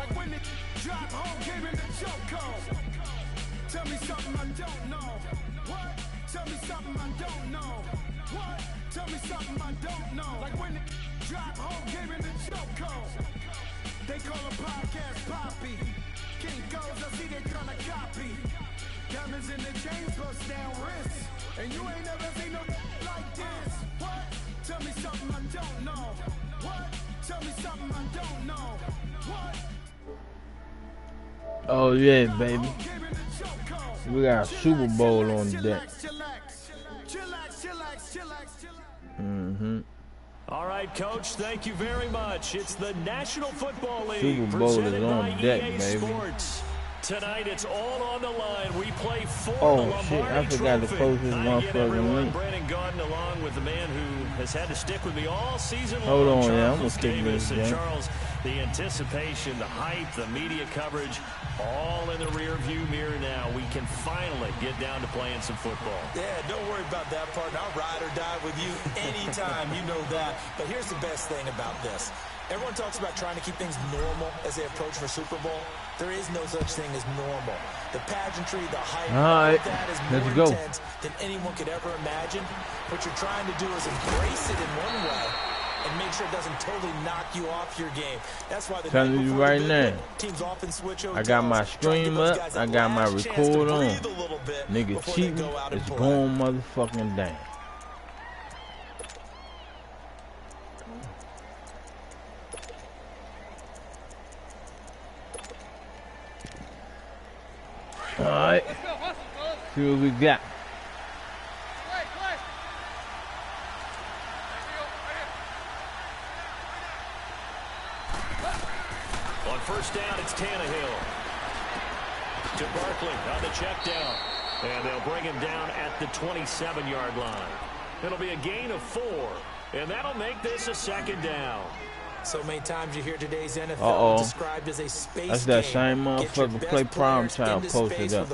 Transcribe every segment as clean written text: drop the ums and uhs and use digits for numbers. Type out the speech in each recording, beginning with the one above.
Like when it drop home, came in the choke. Tell me something I don't know. What? Tell me something I don't know. What? Tell me something I don't know. Like when it drop home, came in the choke. They call a podcast Poppy. King goes, I see they tryna copy. Diamonds in the chains, bust down wrists. And you ain't never seen no like this. What? Tell me something I don't know. What? Tell me something I don't know. What? Oh yeah, baby. We got a Super Bowl on deck. All right, Coach, thank you very much. It's the National Football League. Super Bowl is on deck, EA baby. Sports. Tonight, it's all on the line. We play for the Oh shit, I Lombardi forgot to Trophy. post this motherfucking link. Brandon Gordon, along with the man who has had to stick with me all season long. Hold on, yeah, I'm gonna Charles stick with Davis. this, And yeah. Charles, the anticipation, the hype, the media coverage, all in the rear view mirror now. We can finally get down to playing some football. Yeah, don't worry about that part. I'll ride or die with you anytime. You know that. But here's the best thing about this. Everyone talks about trying to keep things normal as they approach for Super Bowl. There is no such thing as normal. The pageantry, the hype, all right, that is let's more go. intense than anyone could ever imagine. What you're trying to do is embrace it in one way and make sure it doesn't totally knock you off your game. That's why the Telling you right now, teams often switch over. I got my stream up, I got my record on. Nigga cheating is going motherfucking down. All right, see what we got. On first down, it's Tannehill. To Barkley on the check down. And they'll bring him down at the 27-yard line. It'll be a gain of 4. And that'll make this a second down. So many times you hear today's NFL described as a space That's that game. same motherfucker Play Prime Time posted up.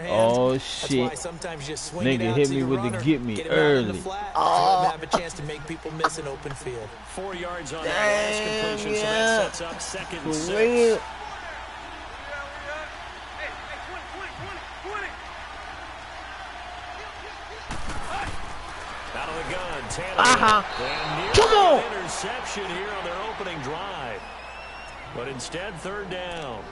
Oh shit. Nigga hit me with the get me early. Oh. Have a chance to make people miss an open field. 4 yards on that last completion, so that sets up second and 6. Out of the gun, Tannehill. Come on! Interception here on their opening drive. But instead, third down.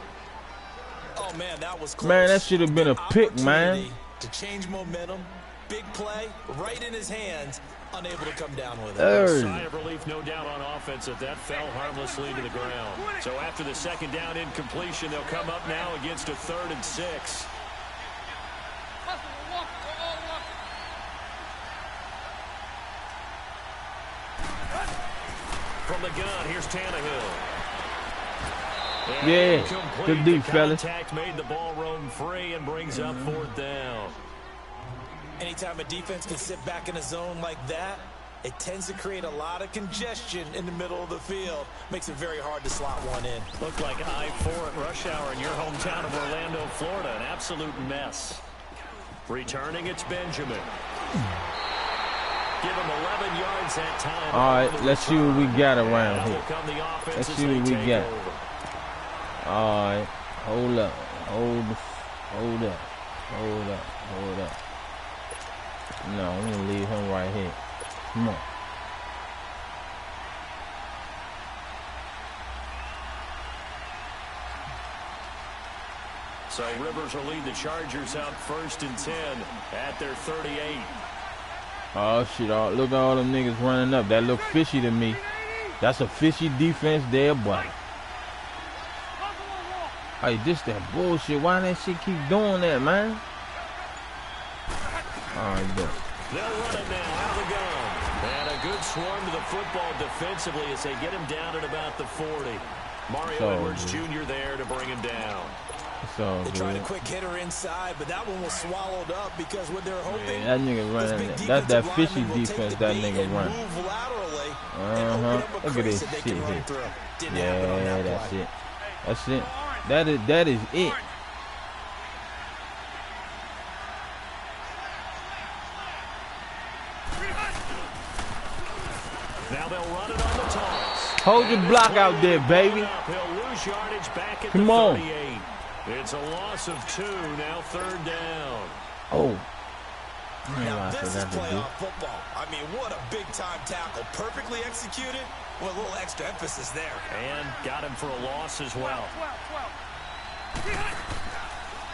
Oh man, that was close. Man, that should have been a pick, man. To change momentum, big play, right in his hands, unable to come down with it. A sigh of relief, no doubt, on offense if that fell harmlessly to the ground. So after the second down incompletion, they'll come up now against a 3rd and 6. From the gun, here's Tannehill. Yeah, good deep, fellas. Contact made the ball roam free and brings up 4th down. Anytime a defense can sit back in a zone like that, it tends to create a lot of congestion in the middle of the field. Makes it very hard to slot one in. Looked like I-4 at rush hour in your hometown of Orlando, Florida. An absolute mess. Returning, it's Benjamin. Give him 11 yards that time. All right, let's see what we got around here. Let's see what we got. All right, hold up. No, I'm gonna leave him right here. Come on. So Rivers will lead the Chargers out 1st and 10 at their 38. Oh shit, look at all them niggas running up. That look fishy to me. That's a fishy defense there, boy. Hey, this that bullshit. Why that shit keep doing that, man? Alright, good. They'll run it now out of the gun. And a good swarm to the football defensively as they get him down at about the 40. Mario Edwards Jr. there to bring him down. They tried a quick hitter inside, but that one was swallowed up because what they're hoping. Yeah, that nigga running. That's that fishy defense that nigga run. Look at this shit here. Yeah, that's it. That's it. That is it. Now they'll run it on the toss. Hold your block out there, baby. He'll lose lose yardage back at Come the on. 38. It's a loss of 2, now 3rd down. Oh. Now this is playoff football. I mean, what a big-time tackle. Perfectly executed. Well, a little extra emphasis there. And got him for a loss as well.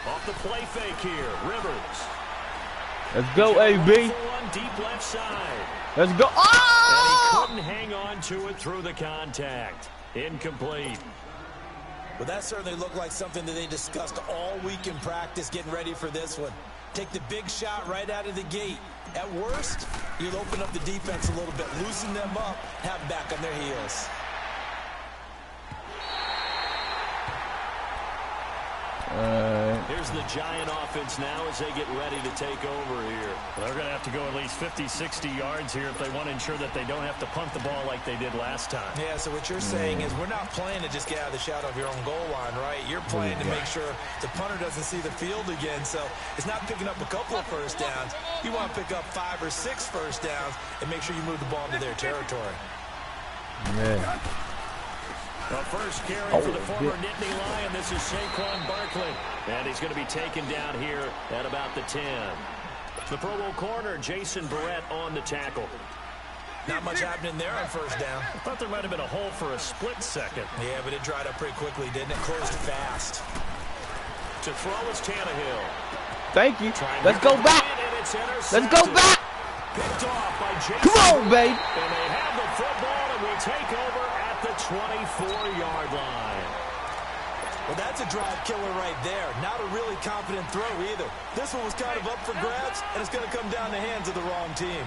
Off the play fake here, Rivers. Let's go, AB. Deep left side. Let's go. Oh! And he couldn't hang on to it through the contact. Incomplete. Well, that certainly looked like something that they discussed all week in practice getting ready for this one. Take the big shot right out of the gate. At worst, you'll open up the defense a little bit, loosen them up, have them back on their heels. Here's the Giant offense now as they get ready to take over here. They're going to have to go at least 50, 60 yards here if they want to ensure that they don't have to punt the ball like they did last time. Yeah, so what you're saying is we're not playing to just get out of the shadow of your own goal line, right? You're playing to make sure the punter doesn't see the field again. So it's not picking up a couple of first downs. You want to pick up 5 or 6 first downs and make sure you move the ball into their territory. Yeah. The first carry for the former Nittany Lion. This is Saquon Barkley. And he's going to be taken down here at about the 10. The Pro Bowl corner, Jason Barrett, on the tackle. Not much happening there on first down. I thought there might have been a hole for a split second. Yeah, but it dried up pretty quickly, didn't it? Closed fast. To throw is Tannehill. Thank you. Let's go back. Let's go back. Picked off by Jason. Come on, baby. And they have the football and will take over at the 24-yard line. Well, that's a drive killer right there. Not a really confident throw either. This one was kind of up for grabs, and it's going to come down the hands of the wrong team.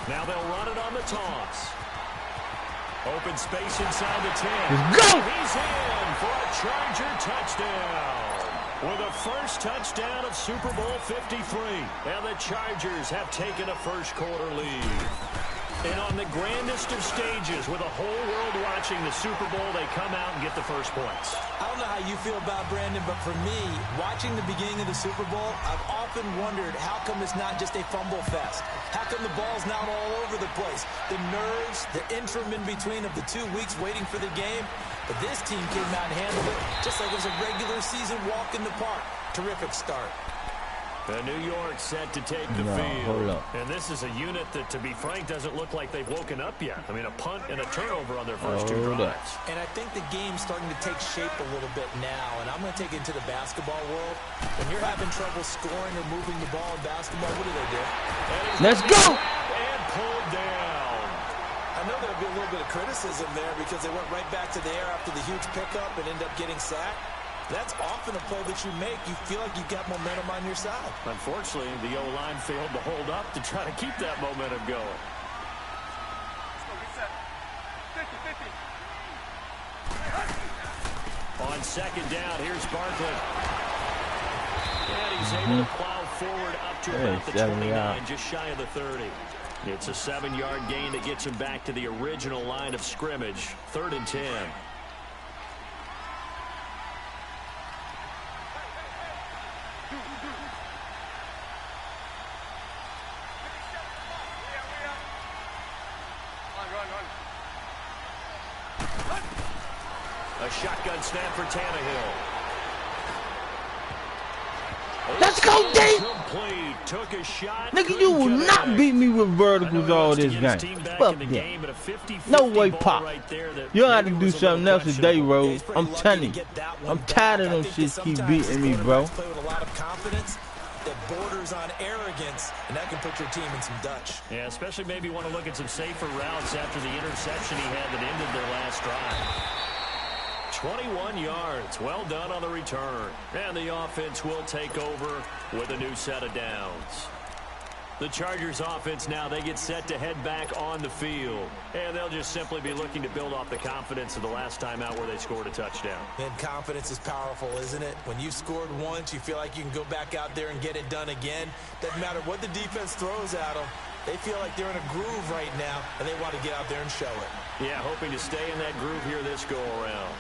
Now they'll run it on the toss. Open space inside the 10. Let's go! He's in for a Charger touchdown. With a first touchdown of Super Bowl 53. And the Chargers have taken a first-quarter lead. And on the grandest of stages, with a whole world watching the Super Bowl, they come out and get the first points. I don't know how you feel about Brandon, but for me, watching the beginning of the Super Bowl, I've often wondered how come it's not just a fumble fest? How come the ball's not all over the place? The nerves, the interim in between of the 2 weeks waiting for the game. But this team came out and handled it just like it was a regular season walk in the park. Terrific start. The New York set to take the field. And this is a unit that, to be frank, doesn't look like they've woken up yet. I mean, a punt and a turnover on their first 2 drives. And I think the game's starting to take shape a little bit now. And I'm going to take it into the basketball world. When you're having trouble scoring or moving the ball in basketball, what do they do? Let's go! And pulled down. I know there'll be a little bit of criticism there because they went right back to the air after the huge pickup and ended up getting sacked. That's often a play that you make. You feel like you've got momentum on your side. Unfortunately, the O-line failed to hold up to try to keep that momentum going. On second down, here's Barkley. And he's able to plow forward up to about the 29, just shy of the 30. It's a 7-yard gain that gets him back to the original line of scrimmage. 3rd and 10. A shotgun snap for Tannehill. Let's go, Dave! Took a shot. Nigga, you will not beat me with verticals all this game. Fuck that. No way, Pop. You don't have to do something else today, Rose. I'm telling you. I'm tired of them shits keep beating me, bro. That borders on arrogance, and that can put your team in some Dutch. Yeah, especially maybe want to look at some safer routes after the interception he had that ended their last drive. 21 yards. Well done on the return. And the offense will take over with a new set of downs. The Chargers offense now, they get set to head back on the field. And they'll just simply be looking to build off the confidence of the last time out where they scored a touchdown. And confidence is powerful, isn't it? When you've scored once, you feel like you can go back out there and get it done again. Doesn't matter what the defense throws at them. They feel like they're in a groove right now, and they want to get out there and show it. Yeah, hoping to stay in that groove here this go-around.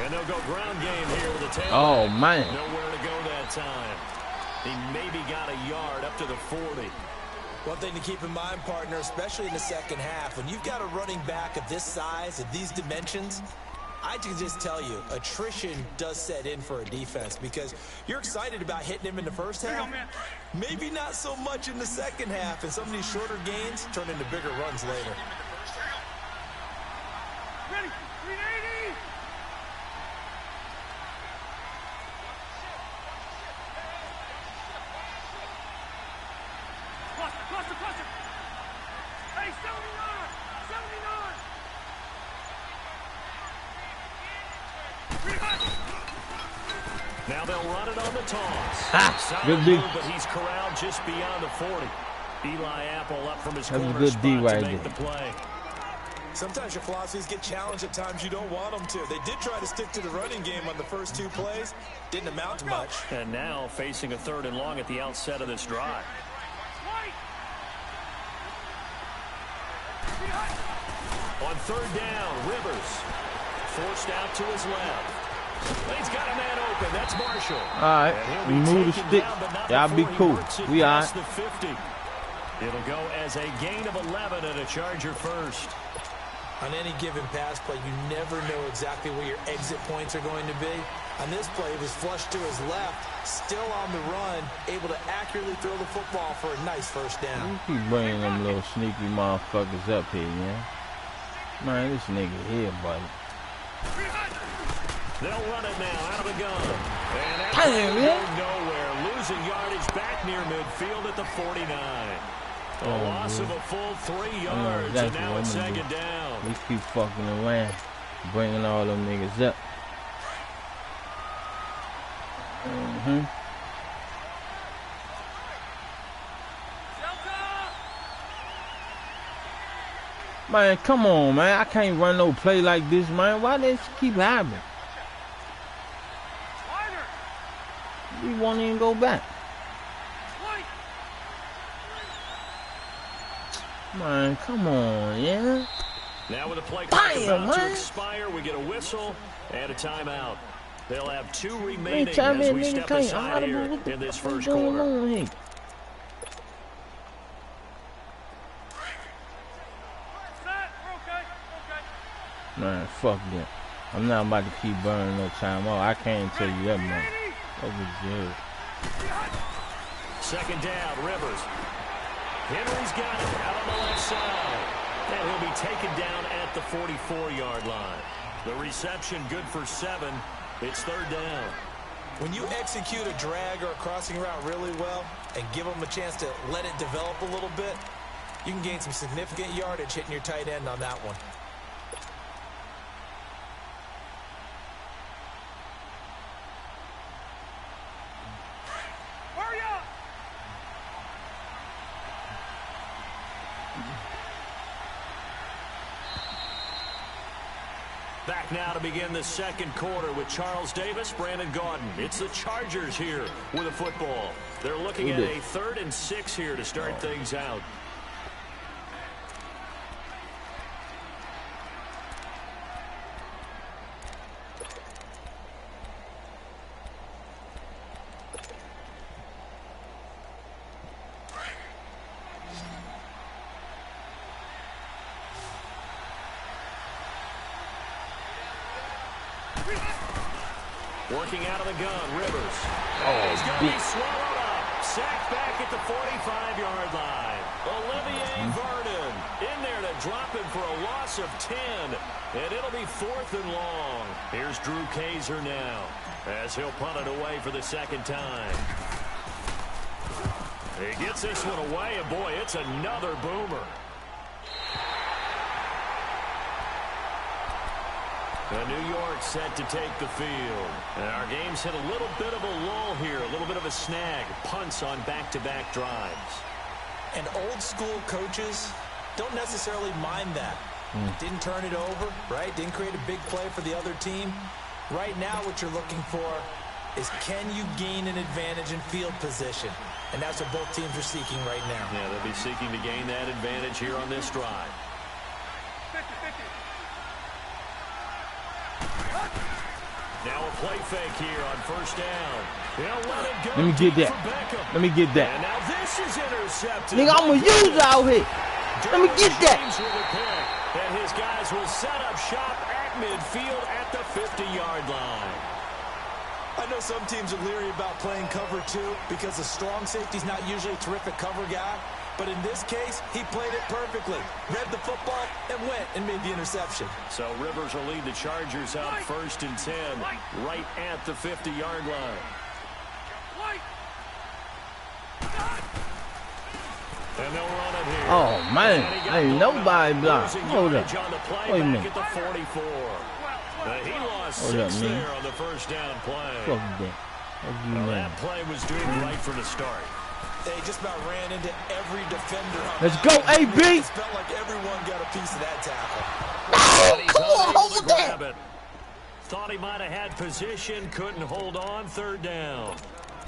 And they'll go ground game here with the tailback. Oh, man. Nowhere to go that time. He maybe got a yard up to the 40. One thing to keep in mind, partner, especially in the second half, when you've got a running back of this size, of these dimensions, I can just tell you, attrition does set in for a defense because you're excited about hitting him in the first half. Maybe not so much in the second half, and some of these shorter gains turn into bigger runs later. Ready? 380! Cluster! Hey, 79! Now they'll run it on the toss. Good D. But he's corralled just beyond the 40. Eli Apple up from his That's corner a good D spot right to make there. the play. Sometimes your philosophies get challenged at times you don't want them to. They did try to stick to the running game on the first 2 plays. Didn't amount to much. And now facing a 3rd and long at the outset of this drive. On 3rd down, Rivers forced out to his left. He's got a man open. That's Marshall. All right, we move the stick. Y'all be cool. We all right. The 50. It'll go as a gain of 11 and a Charger first. On any given pass play, you never know exactly where your exit points are going to be. On this play, it was flushed to his left, still on the run, able to accurately throw the football for a nice first down. You keep bringing them little sneaky motherfuckers up here, yeah? Man, this nigga here, buddy. They'll run it now out of the gun. And that's nowhere. Losing yardage back near midfield at the 49. A loss of a full 3 yards, exactly, and now it's 2nd down. We keep fucking around, bringing all them niggas up. Man, come on, man. I can't run no play like this, man. Why does this keep happening? We won't even go back. Man, come on, yeah? Now with a play clock about to expire, we get a whistle and a timeout. They'll have 2 remaining as we step aside here in this first quarter. Man, fuck that. I'm not about to keep burning no time off. I can't tell you that much. That was good. 2nd down, Rivers. Henry's got it out on the left side. And he'll be taken down at the 44-yard line. The reception good for 7. It's 3rd down. When you execute a drag or a crossing route really well and give them a chance to let it develop a little bit, you can gain some significant yardage hitting your tight end on that one. Back now to begin the 2nd quarter with Charles Davis, Brandon Gaudin. It's the Chargers here with a football. They're looking at a 3rd and 6 here to start things out. Working out of the gun, Rivers. He's going to be swallowed up. Sacked back at the 45-yard line. Olivier Vernon in there to drop him for a loss of 10. And it'll be 4th and long. Here's Drew Kaiser now as he'll punt it away for the 2nd time. He gets this one away, and boy, it's another boomer. New York set to take the field. And our game's hit a little bit of a lull here, a little bit of a snag. Punts on back-to-back drives. And old school coaches don't necessarily mind that. Didn't turn it over, right? Didn't create a big play for the other team. Right now what you're looking for is can you gain an advantage in field position? And that's what both teams are seeking right now. Yeah, they'll be seeking to gain that advantage here on this drive. 50-50. Now a play fake here on first down. Let me get that. Let me get that. And now this is intercepted. Nigga, I'm gonna use it out here. Let me get that. And his guys will set up shop at midfield at the 50-yard line. I know some teams are leery about playing cover 2 because a strong safety's not usually a terrific cover guy. But in this case, he played it perfectly. Read the football and went and made the interception. So Rivers will lead the Chargers up 1st and 10 right at the 50-yard line. And they'll run it here. Oh, man. Ain't nobody blocked. Hold up. Wait a minute. At the 44. He lost 6 there on the first down play. Fuck that. Well, that play was doing right from the start. They just about ran into every defender. Let's go, AB. It felt like everyone got a piece of that tackle. Oh, come on, hold that. Thought he might have had position, couldn't hold on, 3rd down.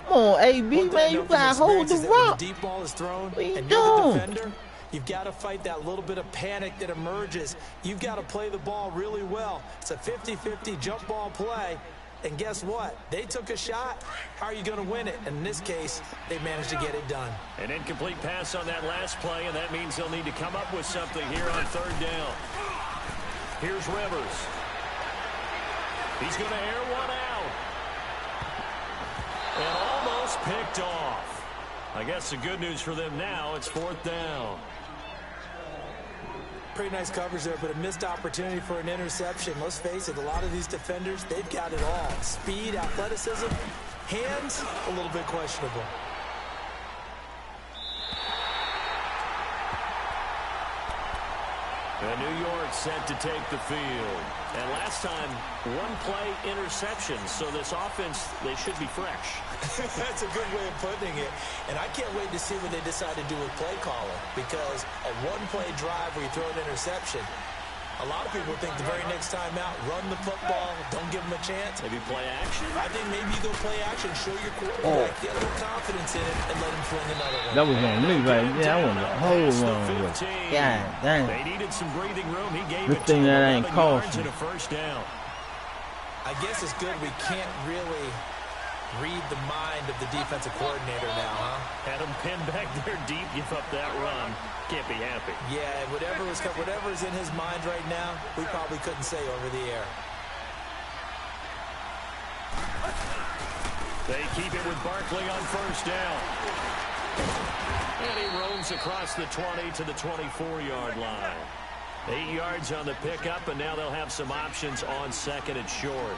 Come on, AB, man, you gotta hold the rock. The deep ball is thrown, what you and you're the doing? defender. You've got to fight that little bit of panic that emerges. You've got to play the ball really well. It's a 50-50 jump ball play. And guess what? They took a shot. How are you going to win it? And in this case, they managed to get it done. An incomplete pass on that last play, and that means they'll need to come up with something here on 3rd down. Here's Rivers. He's going to air one out. And almost picked off. I guess the good news for them now, it's 4th down. Pretty nice coverage there, but a missed opportunity for an interception. Let's face it, a lot of these defenders, they've got it all. Speed, athleticism, hands, a little bit questionable. And New York set to take the field. And last time, 1-play interception. So this offense, they should be fresh. That's a good way of putting it. And I can't wait to see what they decide to do with play calling. Because a 1-play drive where you throw an interception, a lot of people think the very next time out, run the football, don't give them a chance. Maybe play action? I think maybe you go play action, show your quarterback, get a little confidence in it, and let him fling another one. That was on me, right? Yeah, I want to hold on with it. God damn. They needed some breathing room. He gave Good it thing to that ain't 11 cost yards me. and a first down. I guess it's good we can't really read the mind of the defensive coordinator now, huh? Had him pinned back there deep, give up that run. Can't be happy. Yeah, whatever is in his mind right now, we probably couldn't say over the air. They keep it with Barkley on first down. And he roams across the 20 to the 24-yard line. 8 yards on the pickup, and now they'll have some options on 2nd and short.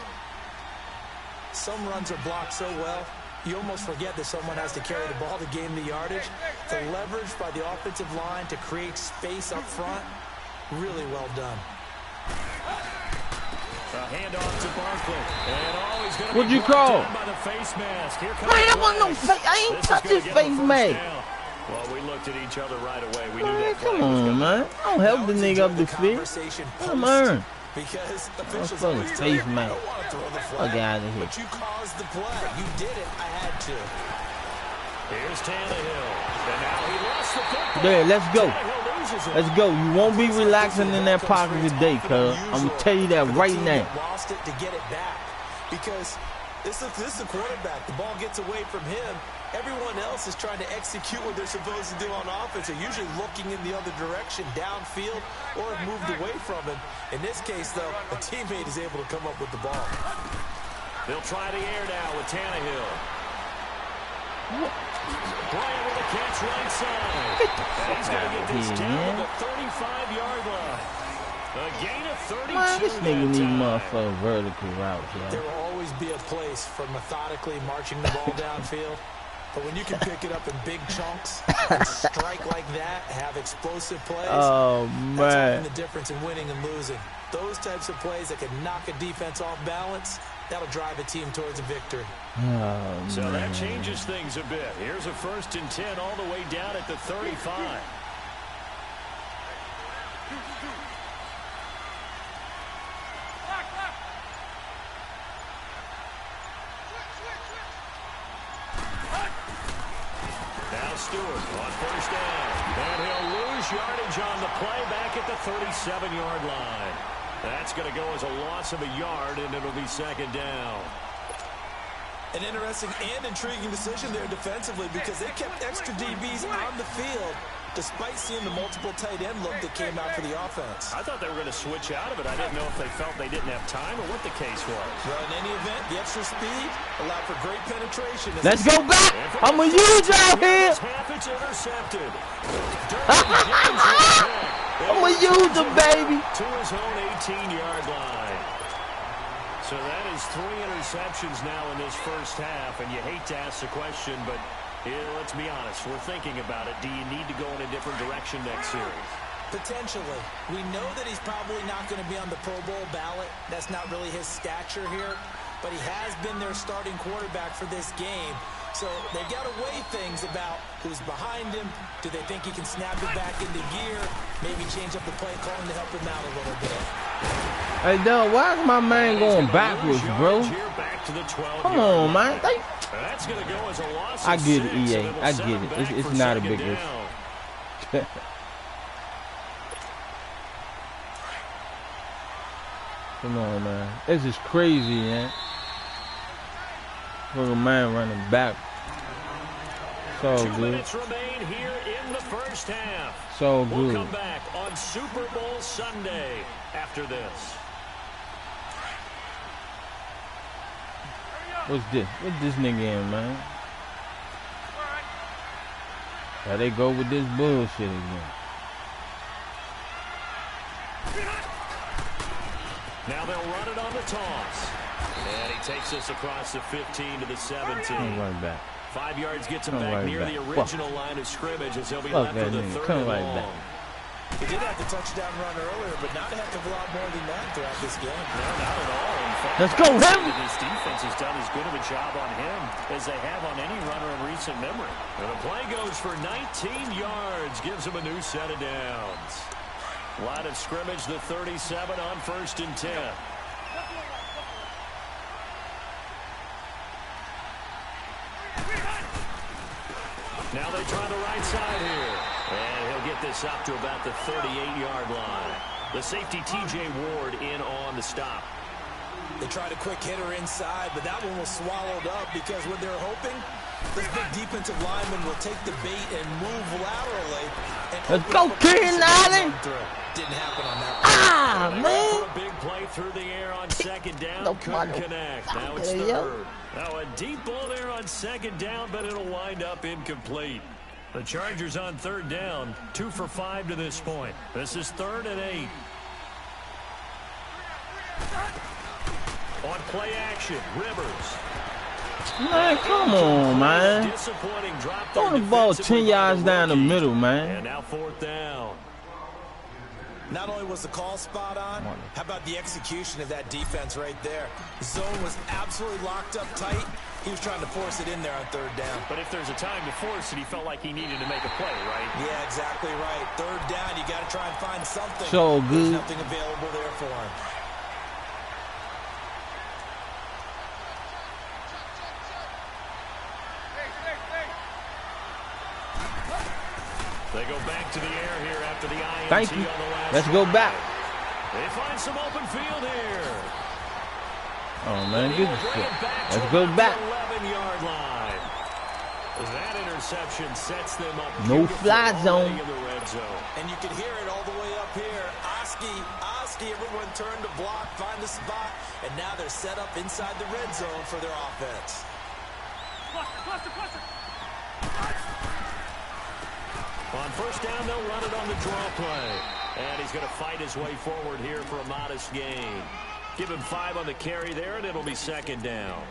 Some runs are blocked so well, you almost forget that someone has to carry the ball to gain the yardage. The leverage by the offensive line to create space up front, really well done. A handoff to Barkley. And he's going to What'd you call? by the face mask. Here comes Man, that wasn't no face. I ain't touch his face, man. Well, we looked at each other right away. We knew Man, that come on, man. Don't help the nigga up the field. Come on. Because officials fucking always face, tell you, man. I don't want to throw the Fuck flag, out of here. but you caused the play. You did it. I had to. Here's Tannehill. And now he lost the football. There, let's go. Tannehill loses it. Let's go. You won't be relaxing in that pocket today, cuz. I'm going to tell you that right now. Lost it to get it back. Because this is the quarterback. The ball gets away from him. Everyone else is trying to execute what they're supposed to do on offense. They're usually looking in the other direction, downfield, or have moved away from him. In this case, though, a teammate is able to come up with the ball. They'll try the air now with Tannehill. Bryant with a catch right side. And he's going to get this down to the 35-yard line. A gain of 32. Man, this nigga need motherfucking vertical routes, There yo. will always be a place for methodically marching the ball downfield. But when you can pick it up in big chunks and strike like that, have explosive plays, Oh, that's man. often the difference in winning and losing. Those types of plays that can knock a defense off balance, that'll drive a team towards a victory. Oh, So man. that changes things a bit. Here's a 1st and 10 all the way down at the 35. Now Stewart on first down. And he'll lose yardage on the play back at the 37-yard line. That's going to go as a loss of a yard, and it'll be second down. An interesting and intriguing decision there defensively because they kept extra DBs on the field despite seeing the multiple tight end look that came out for the offense. I thought they were going to switch out of it. I didn't know if they felt they didn't have time or what the case was. Well, in any event, the extra speed allowed for great penetration. Let's go back. I'm going to use out here. Half it's intercepted. I'm going to use them, baby. To his own 18-yard line. So that is 3 interceptions now in this first half, and you hate to ask the question, but let's be honest. We're thinking about it. Do you need to go in a different direction next series? Potentially. We know that he's probably not going to be on the Pro Bowl ballot. That's not really his stature here, but he has been their starting quarterback for this game. So they've got to weigh things about who's behind him. Do they think he can snap it back into gear? Maybe change up the play calling to help him out a little bit. Hey, Doug, why is my man going backwards, bro? Come on, man. That's going to go as a loss. I get it, EA. I get it. It's not a big issue. Come on, man. This is crazy, man. Look at a man running back. So 2 good. minutes remain here in the first half. So We'll good. come back on Super Bowl Sunday after this. What's this? What's this nigga in, man? How they go with this bullshit again? Now they'll run it on the toss. And he takes us across the 15 to the 17. Come right back. 5 yards gets him Come back right near back. the original line of scrimmage as he'll be Fuck left that with a nigga. third Come and right long. back. He did have the touchdown run earlier, but not a heck of a lot more than that throughout this game. No, not at all. In fact, Let's go, him! this defense has done as good of a job on him as they have on any runner in recent memory. And the play goes for 19 yards, gives him a new set of downs. Line of scrimmage, the 37 on 1st and 10. Now they try the right side here. And he'll get this up to about the 38-yard line. The safety, T.J. Ward, in on the stop. They tried a quick hitter inside, but that one was swallowed up because what they're hoping, this big defensive lineman will take the bait and move laterally. And Let's go, Keenan Allen! Didn't happen on that. Ah, man! A big play through the air on second down. No, Couldn't connect. Now it's there you third. Now a deep ball there on second down, but it'll wind up incomplete. The Chargers on third down, 2 for 5 to this point. This is 3rd and 8. On play action, Rivers. Man, come on, man. Disappointing drop. Throw the ball 10 yards down the middle, man. And now 4th down. Not only was the call spot on, how about the execution of that defense right there? The zone was absolutely locked up tight. He was trying to force it in there on 3rd down. But if there's a time to force it, he felt like he needed to make a play, right? Yeah, exactly right. 3rd down, you got to try and find something. So There's good. nothing available there for him. They go back to the air here after the INT. Thank you. On the last Let's go back. They find some open field here. Oh, man, good shit. Let's go back. 11-yard line. That interception sets them up. No fly zone. In the red zone. And you can hear it all the way up here. Oski, everyone turned to block, find the spot, and now they're set up inside the red zone for their offense. On 1st down, they'll run it on the draw play. And he's going to fight his way forward here for a modest gain. Give him 5 on the carry there, and it'll be 2nd down.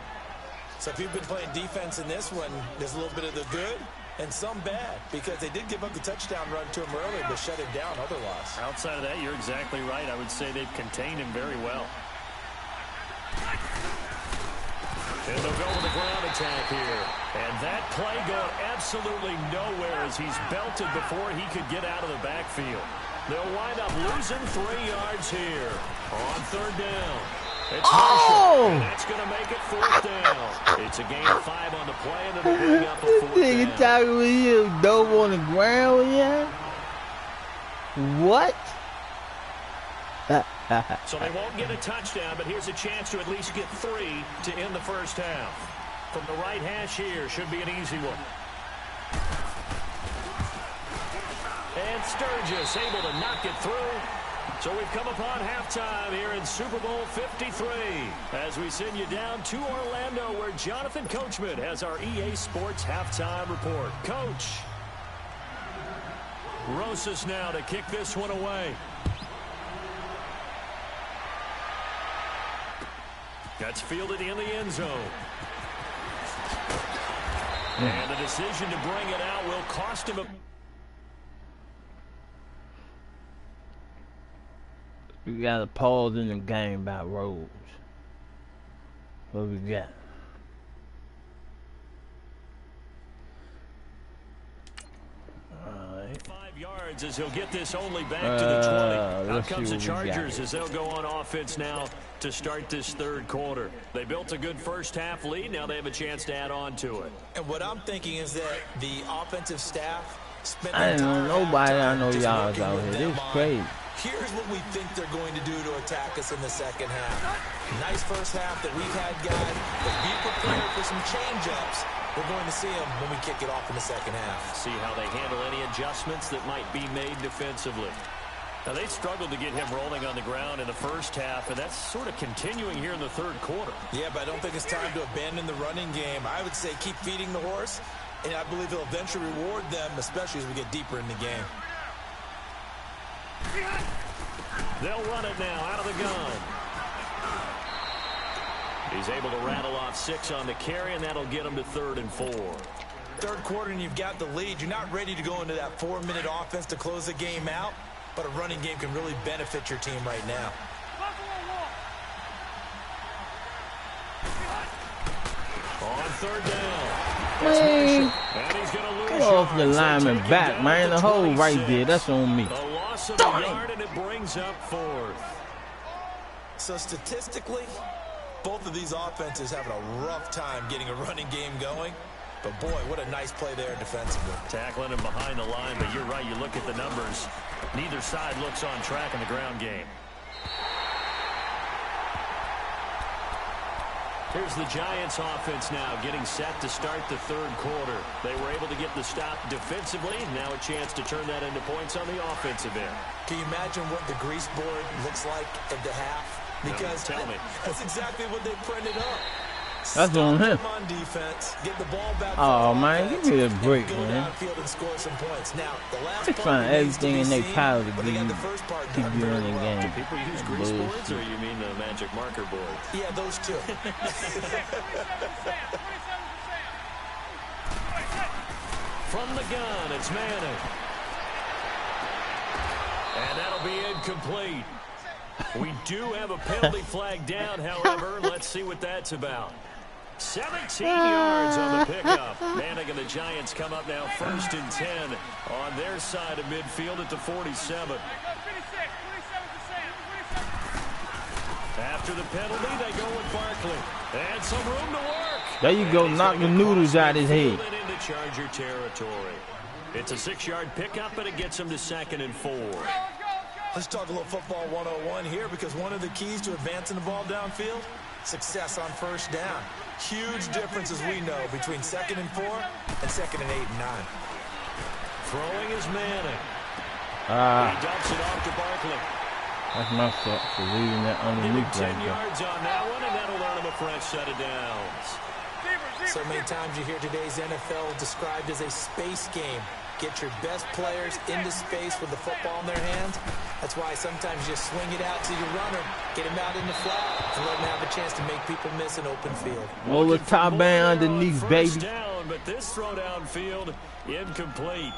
So if you've been playing defense in this one, there's a little bit of the good and some bad, because they did give up the touchdown run to him earlier, but shut him down otherwise. Outside of that, you're exactly right. I would say they've contained him very well. And they'll go with the ground attack here. And that play going absolutely nowhere as he's belted before he could get out of the backfield. They'll wind up losing 3 yards here on 3rd down. It's Marshall, and that's going to make it 4th down. It's a gain of 5 on the play, and it'll bring up a 4th Nigga down. talking with you, dope on the ground, yeah? What? So they won't get a touchdown, but here's a chance to at least get 3 to end the first half. From the right hash here, should be an easy one. And Sturgis able to knock it through. So we've come upon halftime here in Super Bowl 53 as we send you down to Orlando where Jonathan Coachman has our EA Sports halftime report. Coach. Rosas now to kick this one away. That's fielded in the end zone. And the decision to bring it out will cost him a... We got a pause in the game by Rose. What we got? Alright. 5 yards as he'll get this only back to the 20. Out comes the Chargers as they'll go on offense now to start this third quarter. They built a good first half lead. Now they have a chance to add on to it. And what I'm thinking is that the offensive staff spent I didn't know nobody I know y'all out here. This is crazy. Here's what we think they're going to do to attack us in the second half. Nice first half that we've had, guys, but be prepared for some change-ups. We're going to see them when we kick it off in the second half. See how they handle any adjustments that might be made defensively. Now, they struggled to get him rolling on the ground in the first half, and that's sort of continuing here in the third quarter. Yeah, but I don't think it's time to abandon the running game. I would say keep feeding the horse, and I believe he'll eventually reward them, especially as we get deeper in the game. They'll run it now out of the gun. He's able to rattle off 6 on the carry, and that'll get him to 3rd and 4. Third quarter, and you've got the lead. You're not ready to go into that 4-minute offense to close the game out, but a running game can really benefit your team right now. On 3rd down. Man, And he's going to lose get off the yards. lineman They'll take back, him man. down The to hole right 26. there. That's on me. A loss of a yard, and it brings up 4th. So statistically, both of these offenses having a rough time getting a running game going. But boy, what a nice play there defensively. Tackling him behind the line, but you're right. You look at the numbers. Neither side looks on track in the ground game. Here's the Giants offense now getting set to start the third quarter. They were able to get the stop defensively. Now a chance to turn that into points on the offensive end. Can you imagine what the grease board looks like at the half? Because tell me. That's exactly what they printed up. That's on him. On defense, get the ball back. Oh man, give me a break, go man. downfield and score some points. Now, the last They part find remains to everything be in their seen, power to but they got keep the first part you done in very the well. game. People use grease boards, or you mean the magic marker board? Yeah, those two. From the gun, it's Manning. And that'll be incomplete. We do have a penalty flag down, however. Let's see what that's about. 17 yards on the pickup. Manning and the Giants come up now 1st and 10 on their side of midfield at the 47. After the penalty, they go with Barkley. And some room to work. There you go, knock the noodles out his head. Into Charger territory. It's a 6-yard pickup, but it gets him to 2nd and 4. Let's talk a little football 101 here, because one of the keys to advancing the ball downfield, success on first down. Huge difference, as we know, between 2nd and 4 and 2nd and 8 and 9. Throwing is Manning. He dumps it off to Barkley. That's my fault for leaving that underneath 10 right there. yards on that one, and that'll earn him a fresh set of downs. So many times you hear today's NFL described as a space game. Get your best players into space with the football in their hands. That's why sometimes you just swing it out to your runner, get him out in the flat, and let him have a chance to make people miss an open field. Well, the top band underneath, baby. Down, but this throw downfield incomplete.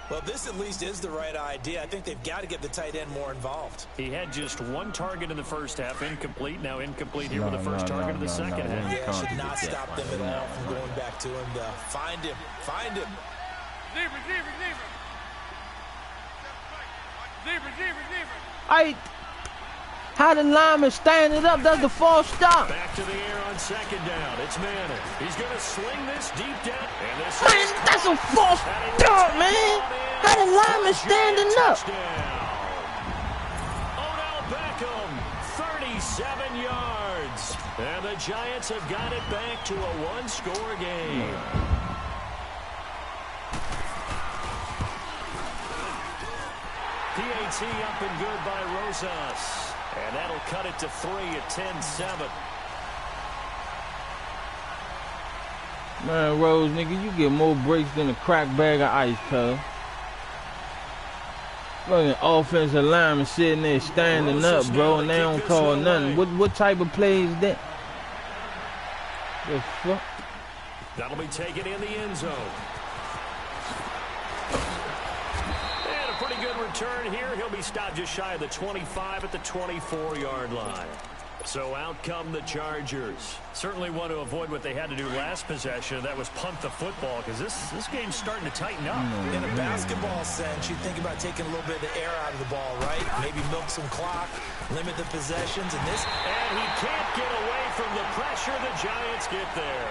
Well, this at least is the right idea. I think they've got to get the tight end more involved. He had just 1 target in the first half, incomplete. Now incomplete here with the first target of the second half. Yeah, it should not stop them at all from going back to him. Find him. Find him. How the lineman standing up? That's the false stop. Back to the air on 2nd down. It's Manning. He's going to swing this deep down. And this Man, that's a false start, man. How the lineman standing up? Odell Beckham 7 yards. And the Giants have got it back to a one-score game. PAT up and good by Rosas. And that'll cut it to 3 at 10-7. Man, Rose, nigga, you get more breaks than a crack bag of ice, cuz. Fucking offensive lineman sitting there standing up, bro, and they don't call nothing. What type of play is that? The fuck? That'll be taken in the end zone. And a pretty good return here. He'll be stopped just shy of the 25 at the 24-yard line. So out come the Chargers. Certainly want to avoid what they had to do last possession. That was punt the football, because this game's starting to tighten up. In a basketball sense, you think about taking a little bit of the air out of the ball, right? Maybe milk some clock, limit the possessions, and this. And he can't get away from the pressure. The Giants get there.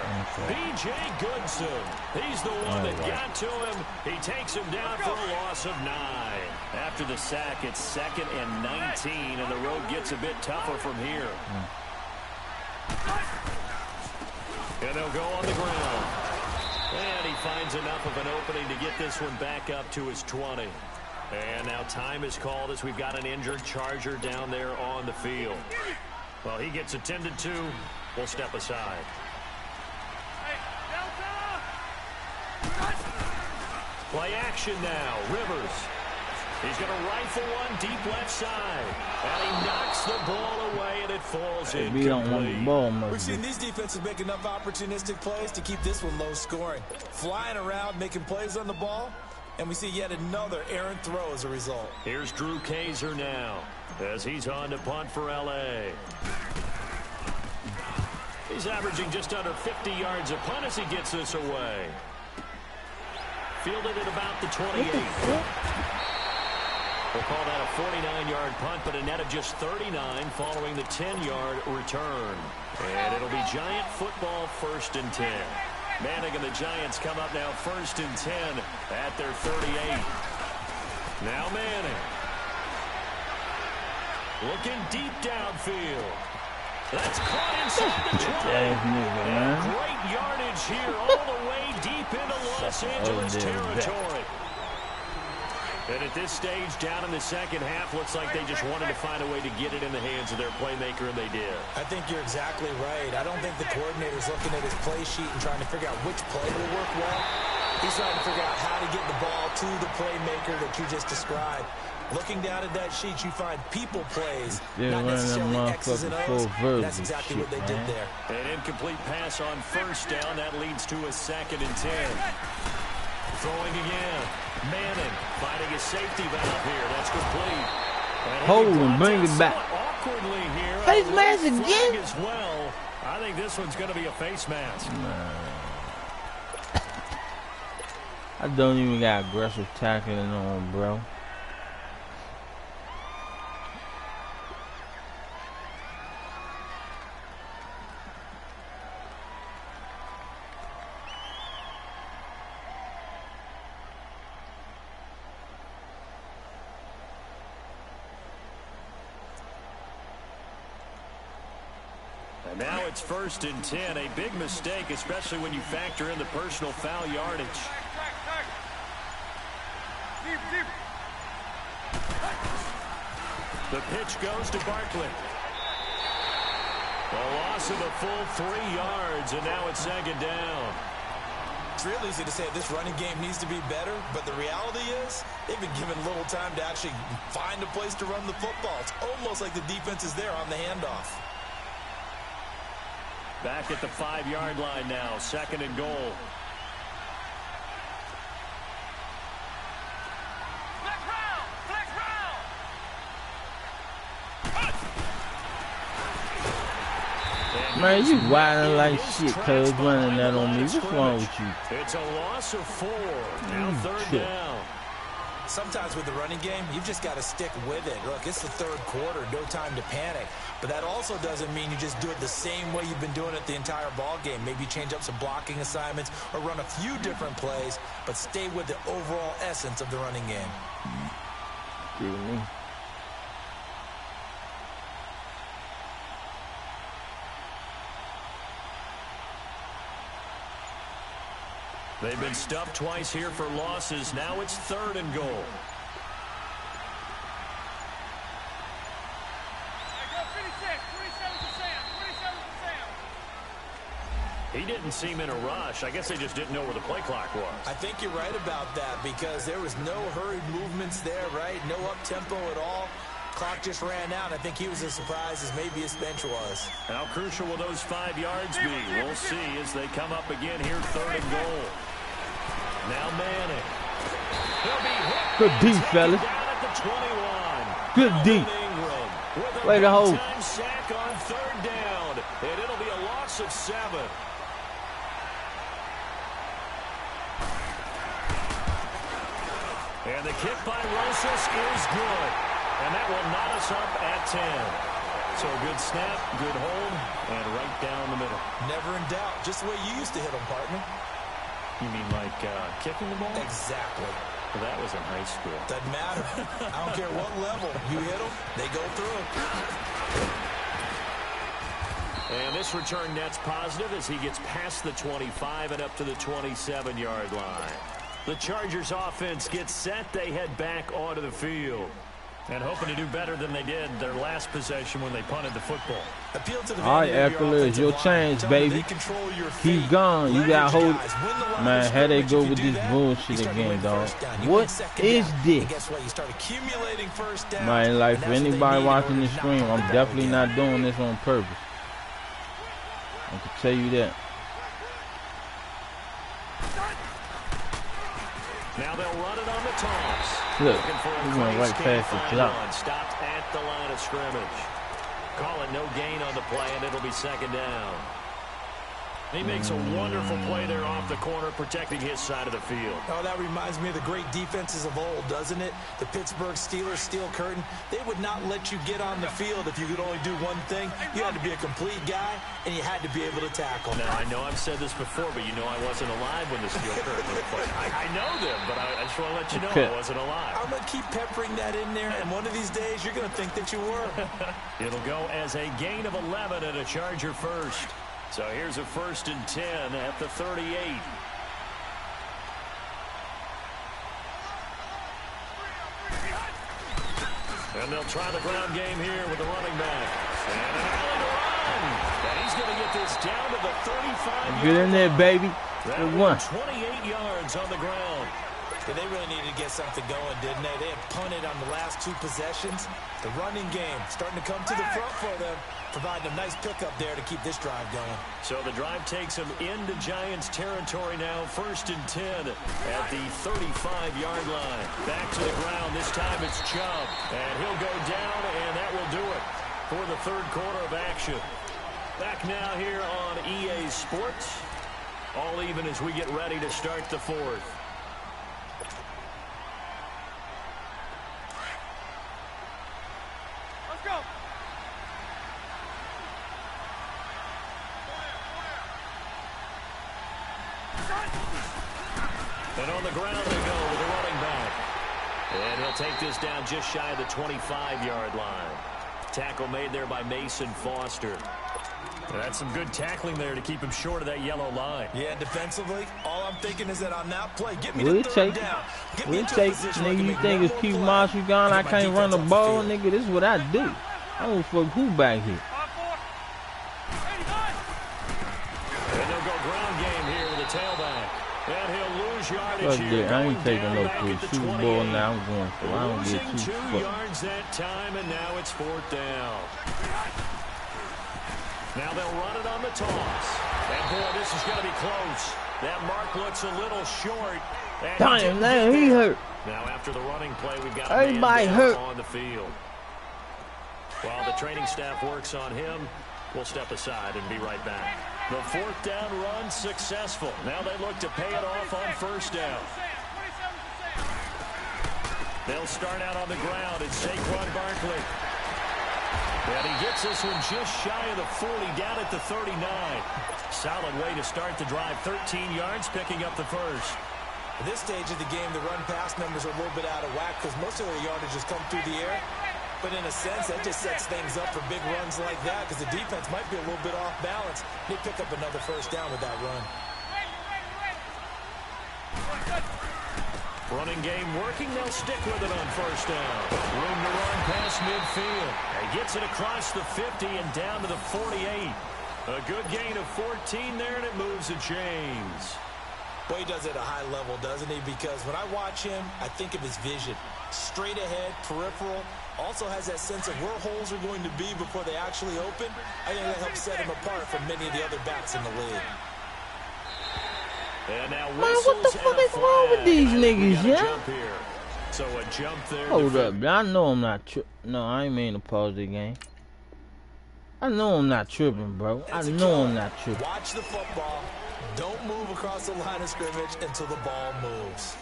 B.J. Goodson. He's the one that got to him. He takes him down for a loss of 9. After the sack, it's 2nd and 19, and the road gets a bit tougher from here. And they'll go on the ground. And he finds enough of an opening to get this one back up to his 20. And now time is called as we've got an injured Charger down there on the field. Well, he gets attended to. We'll step aside. Play action now. Rivers. He's going to rifle one deep left side. And he knocks the ball away, and it falls in. We don't want the ball, We've seen these defenses make enough opportunistic plays to keep this one low scoring. Flying around, making plays on the ball, and we see yet another errant throw as a result. Here's Drew Kaiser now as he's on to punt for L.A. He's averaging just under 50 yards a punt as he gets this away. Fielded at about the 28. We'll call that a 49-yard punt, but a net of just 39 following the 10-yard return. And it'll be Giant football 1st and 10. Manning and the Giants come up now 1st and 10 at their 38. Now Manning. Looking deep downfield. That's caught inside the 20. And great yardage here all the way deep into Los Angeles territory. And at this stage, down in the second half, looks like they just wanted to find a way to get it in the hands of their playmaker, and they did. I think you're exactly right. I don't think the coordinator's looking at his play sheet and trying to figure out which play will work well. He's trying to figure out how to get the ball to the playmaker that you just described. Looking down at that sheet, you find people plays, not necessarily X's and O's. That's exactly what they did there. An incomplete pass on 1st down. That leads to a 2nd and 10. Throwing again. Manning finding a safety valve here. That's complete. Hold him, bring it back. Awkwardly here. Face mask again? As well. I think this one's going to be a face mask. I don't even got aggressive tackling on, bro. Now it's 1st and 10. A big mistake, especially when you factor in the personal foul yardage. The pitch goes to Barkley. A loss of a full 3 yards, and now it's 2nd down. It's real easy to say this running game needs to be better, but the reality is they've been given little time to actually find a place to run the football. It's almost like the defense is there on the handoff. Back at the 5-yard line now, 2nd and goal. Man, you wildin' like shit, cuz running that on me. What's wrong with you? It's a loss of 4. Now 3rd down. Sometimes with the running game, you've just got to stick with it. Look, it's the 3rd quarter, no time to panic. But that also doesn't mean you just do it the same way you've been doing it the entire ball game. Maybe change up some blocking assignments or run a few different plays, but stay with the overall essence of the running game. Excuse me. They've been stuffed twice here for losses. Now it's 3rd and goal. He didn't seem in a rush. I guess they just didn't know where the play clock was. I think you're right about that because there was no hurried movements there, right? No up-tempo at all. Clock just ran out. I think he was as surprised as maybe his bench was. How crucial will those 5 yards be? We'll see as they come up again here, 3rd and goal. Now Manning. He'll be hit. Good deep, fellas. Down at the 21. Good deep. Way to hold. Sack on 3rd down, and it'll be a loss of 7. And the kick by Rosas is good. And that will knot us up at 10. So good snap, good hold, and right down the middle. Never in doubt. Just the way you used to hit them, partner. You mean like kicking the ball? Exactly. Well, that was in high school. Doesn't matter. I don't care what level. You hit them, they go through. And this return net's positive as he gets past the 25 and up to the 27-yard line. The Chargers offense gets set. They head back onto the field. And hoping to do better than they did their last possession when they punted the football. All right, Eckler, it's your chance, baby. Keep going. You got to hold. Man, how they go with this bullshit again, dog? What is this? Man, like for anybody watching the stream, I'm definitely not doing this on purpose. I can tell you that. Now they'll run it on the toss. Look, he went right past the clock. Stopped at the line of scrimmage. Call it no gain on the play, and it'll be 2nd down. He makes a wonderful play there off the corner, protecting his side of the field. Oh, that reminds me of the great defenses of old, doesn't it? The Pittsburgh Steelers, steel curtain. They would not let you get on the field if you could only do one thing. You had to be a complete guy, and you had to be able to tackle. Now, I know I've said this before, but you know I wasn't alive when the steel curtain was played. I know them, but I just want to let you know I wasn't alive. I'm going to keep peppering that in there, and one of these days you're going to think that you were. It'll go as a gain of 11 and a Charger first. So here's a 1st and 10 at the 38. And they'll try the ground game here with the running back. And an alley to run. And he's going to get this down to the 35. Get in there, baby. Good one. 28 yards on the ground. Yeah, they really needed to get something going, didn't they? They had punted on the last 2 possessions. The running game starting to come to the front for them, providing a nice pickup there to keep this drive going. So the drive takes them into Giants territory now. 1st and 10 at the 35-yard line. Back to the ground. This time it's Chubb. And he'll go down, and that will do it for the 3rd quarter of action. Back now here on EA Sports. All even as we get ready to start the 4th. And on the ground they go with the running back. And he'll take this down just shy of the 25-yard line. Tackle made there by Mason Foster. That's some good tackling there to keep him short of that yellow line. Yeah, defensively, all I'm thinking is that on that play, get me to 3rd down. We'll take, nigga, you think it's Keith Marshall gone, I can't run the ball, nigga, this is what I do. I don't fuck who back here. And they'll go ground game here with the tailback. And he'll lose yardage here. I ain't taking no for the Super Bowl now. I'm going for I don't get losing 2 2 yards that time, and now it's 4th down. Now they'll run it on the toss. And boy, this is going to be close. That mark looks a little short. Damn, man, he hurt. Now after the running play, we've got everybody hurt on the field. While the training staff works on him, we'll step aside and be right back. The 4th down run successful. Now they look to pay it off on 1st down. They'll start out on the ground. It's Saquon Barkley. And he gets this one just shy of the 40, down at the 39. Solid way to start the drive. 13 yards, picking up the first. At this stage of the game, the run-pass numbers are a little bit out of whack because most of their yardage has come through the air. But in a sense, that just sets things up for big runs like that because the defense might be a little bit off balance. They pick up another 1st down with that run. Running game working. They'll stick with it on first down. Room to run past midfield. He gets it across the 50 and down to the 48. A good gain of 14 there, and it moves the chains. Well, he does it at a high level, doesn't he? Because when I watch him, I think of his vision. Straight ahead, peripheral. Also has that sense of where holes are going to be before they actually open. I think that helps set him apart from many of the other backs in the league. And now man, what the fuck is wrong with these niggas, yeah? So a jump there. Hold up, I know I'm not No, I ain't mean to pause the game. I know I'm not tripping, bro. I know I'm not tripping. Watch the football. Don't move across the line of scrimmage until the ball moves.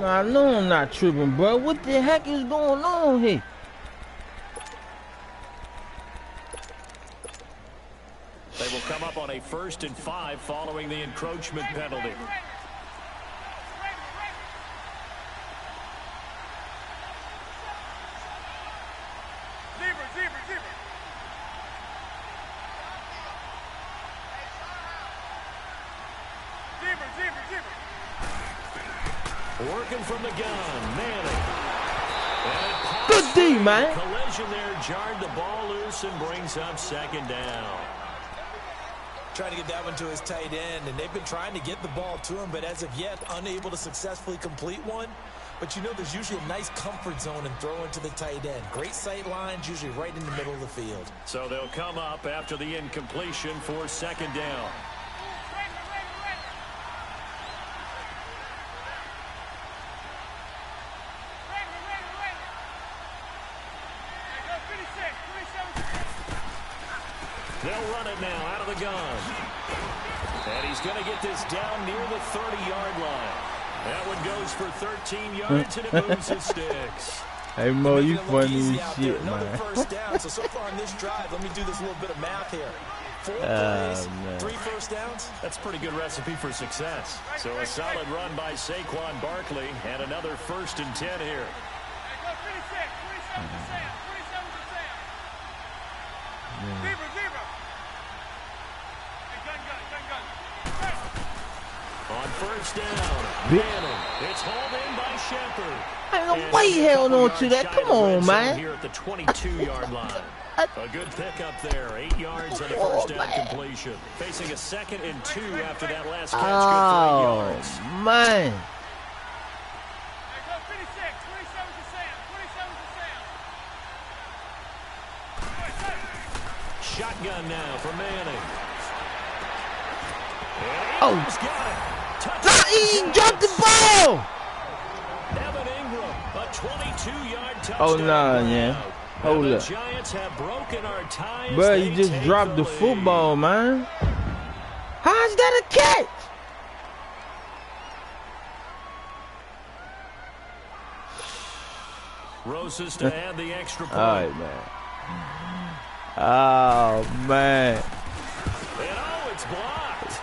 I know I'm not tripping, bro. What the heck is going on here? They will come up on a 1st and 5 following the encroachment penalty. Working from the gun, Manning. Good D, man. Collision there, jarred the ball loose and brings up 2nd down. Trying to get that one to his tight end, and they've been trying to get the ball to him, but as of yet, unable to successfully complete one. But you know there's usually a nice comfort zone in throwing to the tight end. Great sight lines, usually right in the middle of the field. So they'll come up after the incompletion for 2nd down. They'll run it now out of the gun. And he's going to get this down near the 30-yard line. That one goes for 13 yards, and it moves his sticks. Hey, Mo, you funny as shit, man. Another first down. So far on this drive, let me do this little bit of math here. 4 plays, 3 first downs. That's a pretty good recipe for success. So a solid run by Saquon Barkley, and another 1st and 10 here. On first down, Manning. It's hauled in by Shepard. Ain't no way held on to that. Come on, man. Here at the 22-yard line. A good pickup there. 8 yards on the first down completion. Facing a 2nd and 2 after that last catch. Oh, good 3 yards. Man. Shotgun now for Manning. Oh. He dropped the ball. Evan Ingram, a 22-yard touchdown. Oh, nah, yeah. Hold up. Giants have broken our ties. Bro, you just dropped the football, man. How's that a catch? Roses to add the extra point. All right, man. Oh, man. And it's blocked.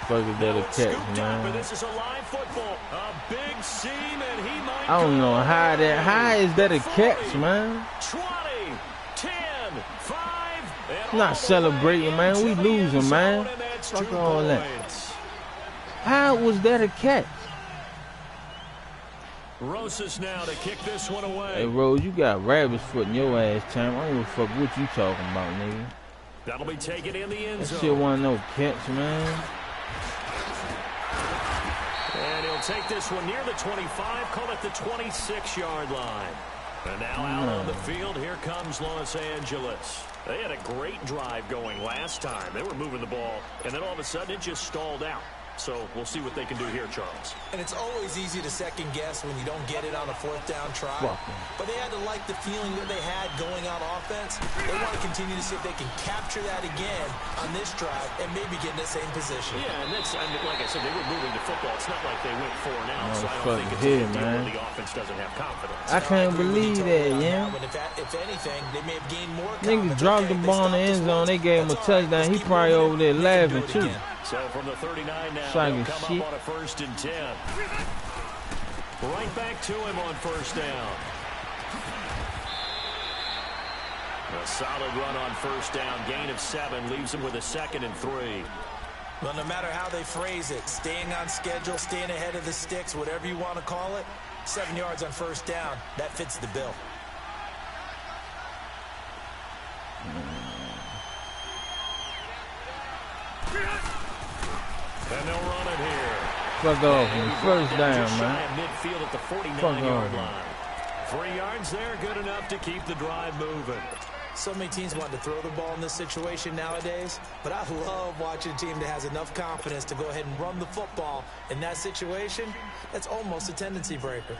Fucking that a catch, man. But this is a live football. A big seam, and he might. I don't know how that. How is that a catch, man? 20, 10, 5. Not celebrating, man. We losing, man. Fuck all that. How was that a catch? Rosas now to kick this one away. Hey, Rose, you got rabbit's foot in your ass, champ. I don't give a fuck what you talking about, nigga. That'll be taken in the end zone. That shit wasn't no catch, man. And he'll take this one near the 25, call it the 26-yard line. And now out on the field, here comes Los Angeles. They had a great drive going last time. They were moving the ball, and then all of a sudden it just stalled out. So we'll see what they can do here, Charles. And it's always easy to second guess when you don't get it on a 4th down try. But they had to like the feeling that they had going on offense. They want to continue to see if they can capture that again on this drive and maybe get in the same position. Yeah, and that's, I mean, like I said, they were moving the football. It's not like they went 4 and out, so I don't think it's a big deal when the offense doesn't have confidence. I can't believe that, yeah. If anything, they may have gained more Niggas confidence. dropped the ball in the end zone. They gave him a touchdown. He probably over there laughing, too. So from the 39 now, they'll come up on a 1st and 10. Right back to him on 1st down. A solid run on 1st down. Gain of 7 leaves him with a 2nd and 3. Well, no matter how they phrase it, staying on schedule, staying ahead of the sticks, whatever you want to call it, 7 yards on first down, that fits the bill. And they'll run it here. Fuck off. First down, man. Midfield at the 49-yard line. 3 yards there, good enough to keep the drive moving. So many teams want to throw the ball in this situation nowadays, but I love watching a team that has enough confidence to go ahead and run the football. In that situation, that's almost a tendency breaker.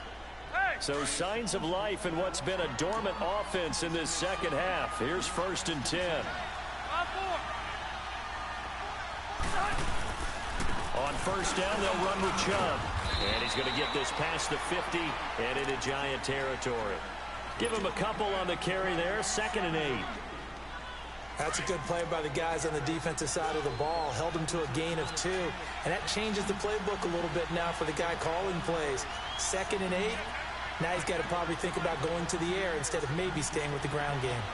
So signs of life in what's been a dormant offense in this second half. Here's 1st and 10. On first down, they'll run with Chubb. And he's going to get this past the 50 and into Giant territory. Give him a couple on the carry there. 2nd and 8. That's a good play by the guys on the defensive side of the ball. Held him to a gain of 2. And that changes the playbook a little bit now for the guy calling plays. 2nd and 8. Now he's got to probably think about going to the air instead of maybe staying with the ground game.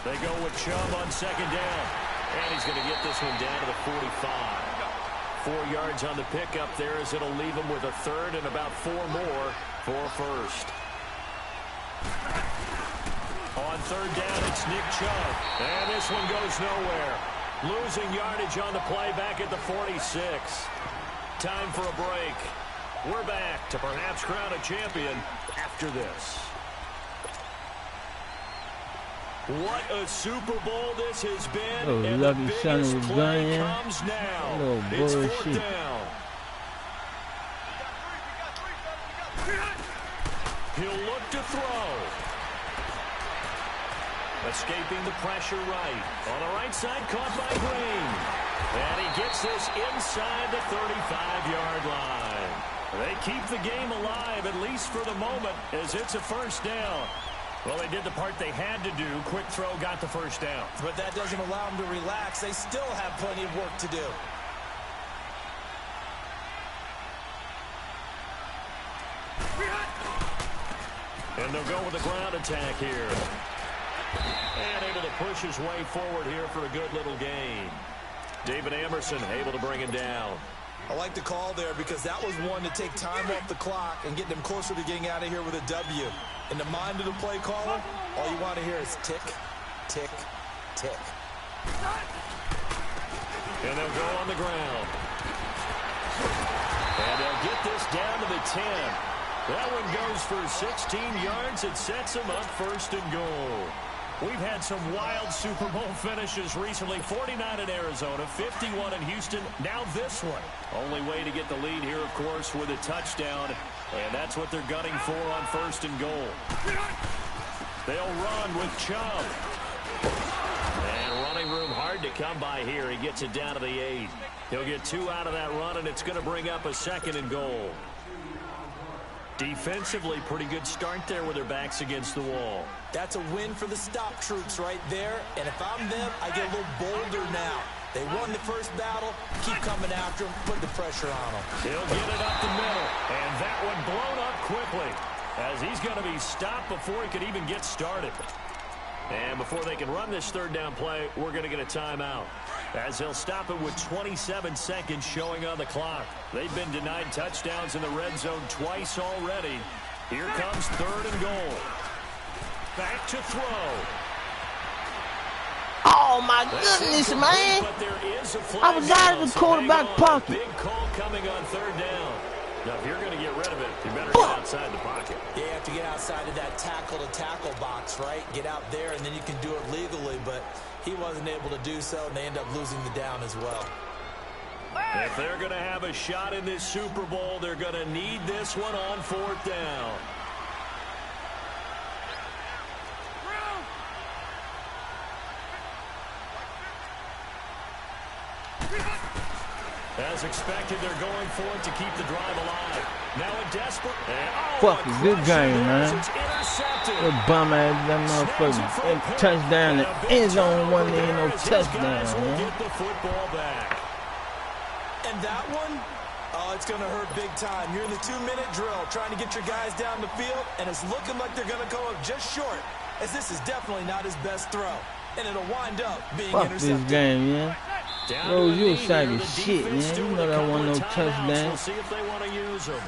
They go with Chubb on 2nd down. And he's going to get this one down to the 45. 4 yards on the pickup there as it'll leave him with a 3rd and about 4 more for 1st. On 3rd down, it's Nick Chubb. And this one goes nowhere. Losing yardage on the play back at the 46. Time for a break. We're back to perhaps crown a champion after this. What a Super Bowl this has been. Oh, and the lucky son biggest of a play gun. comes now. Oh, It's 4th bullshit. down. He'll look to throw. Escaping the pressure right. On the right side, caught by Green. And he gets this inside the 35-yard line. They keep the game alive, at least for the moment, as it's a 1st down. Well, they did the part they had to do. Quick throw got the 1st down. But that doesn't allow them to relax. They still have plenty of work to do. And they'll go with a ground attack here. And able to push his way forward here for a good little gain. David Emerson able to bring him down. I like the call there because that was one to take time off the clock and get them closer to getting out of here with a W. In the mind of the play caller, all you want to hear is tick, tick, tick. And they'll go on the ground. And they'll get this down to the 10. That one goes for 16 yards. It sets them up 1st and goal. We've had some wild Super Bowl finishes recently. 49 in Arizona, 51 in Houston, now this one. Only way to get the lead here, of course, with a touchdown. And that's what they're gunning for on 1st and goal. They'll run with Chubb. And running room hard to come by here. He gets it down to the 8. He'll get 2 out of that run, and it's going to bring up a 2nd and goal. Defensively, pretty good start there with their backs against the wall. That's a win for the stop troops right there. And if I'm them, I get a little bolder now. They won the first battle. Keep coming after them. Put the pressure on them. He'll get it up the middle. And that one blown up quickly as he's going to be stopped before he could even get started. And before they can run this 3rd down play, we're going to get a timeout, as they'll stop it with 27 seconds showing on the clock. They've been denied touchdowns in the red zone twice already. Here comes 3rd and goal. Back to throw. Oh, my goodness, man. But there is a flag I was out of the quarterback pocket. Big call coming on 3rd down. Now, if you're going to get rid of it, you better get outside the pocket. Yeah, you have to get outside of that tackle-to-tackle box, right? Get out there, and then you can do it legally. But he wasn't able to do so, and they end up losing the down as well. If they're going to have a shot in this Super Bowl, they're going to need this one on 4th down. As expected, they're going for it to keep the drive alive. Now a desperate... Fucking good game, man. It's intercepted. That bum ass, that motherfucker. That touchdown, the end zone one, there ain't no touchdown, man. Get the football back. And that one, oh, it's going to hurt big time. You're in the 2-minute drill trying to get your guys down the field, and it's looking like they're going to go up just short, as this is definitely not his best throw. And it'll wind up being intercepted. Fuck this game, yeah. Down Rose, to you a a knee sack here. of The shit, defense man. You doing know a that couple wasn't of no timeouts. touchdown. We'll see if they want to use them.